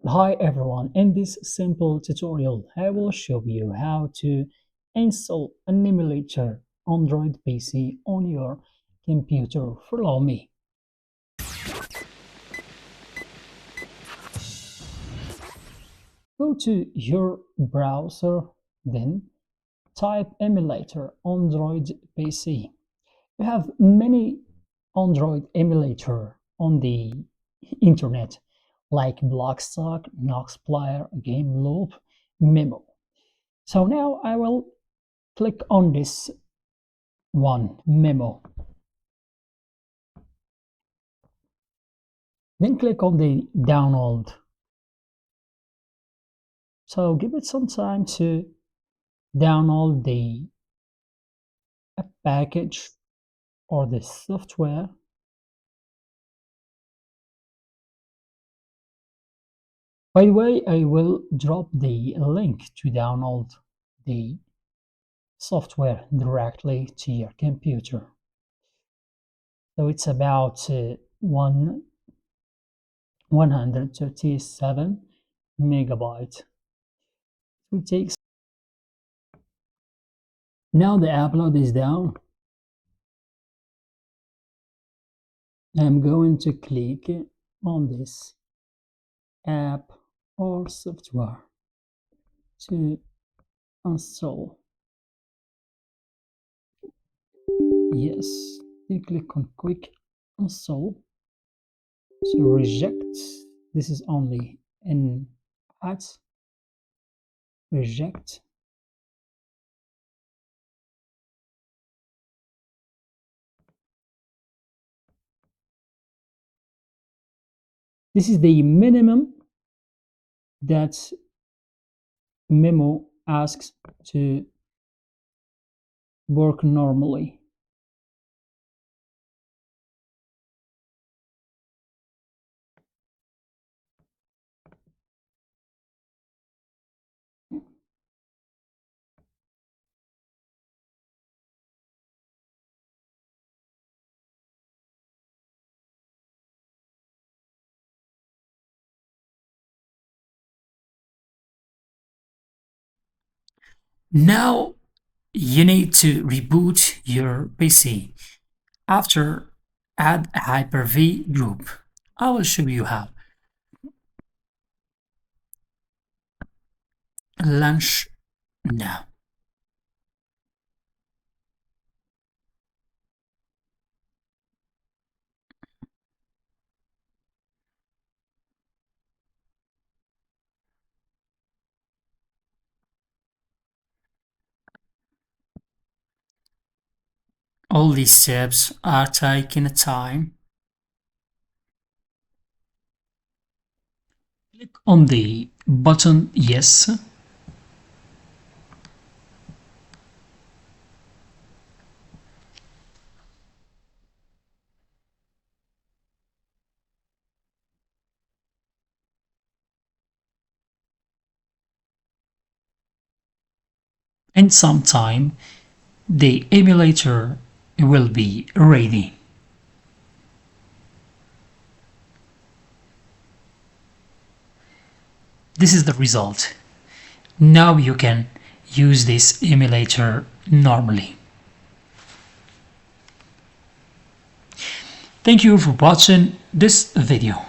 Hi everyone, in this simple tutorial I will show you how to install an emulator Android PC on your computer. Follow me. Go to your browser, then type emulator Android PC. You have many Android emulator on the internet like BlueStacks, NoxPlayer, GameLoop, Memo. So now I will click on this one, Memo. Then click on the download. So give it some time to download the package or the software. By the way, I will drop the link to download the software directly to your computer. So it's about 137 megabytes. It will take. Now the upload is down. I'm going to click on this app or software to install. Yes, you click on quick install. So reject. This is only an add. Reject. This is the minimum that Memo asks to work normally. Now you need to reboot your PC. After, add a Hyper-V group. I will show you how. Launch now. All these steps are taking time. Click on the button Yes. In some time, the emulator will be ready. This is the result. Now you can use this emulator normally. Thank you for watching this video.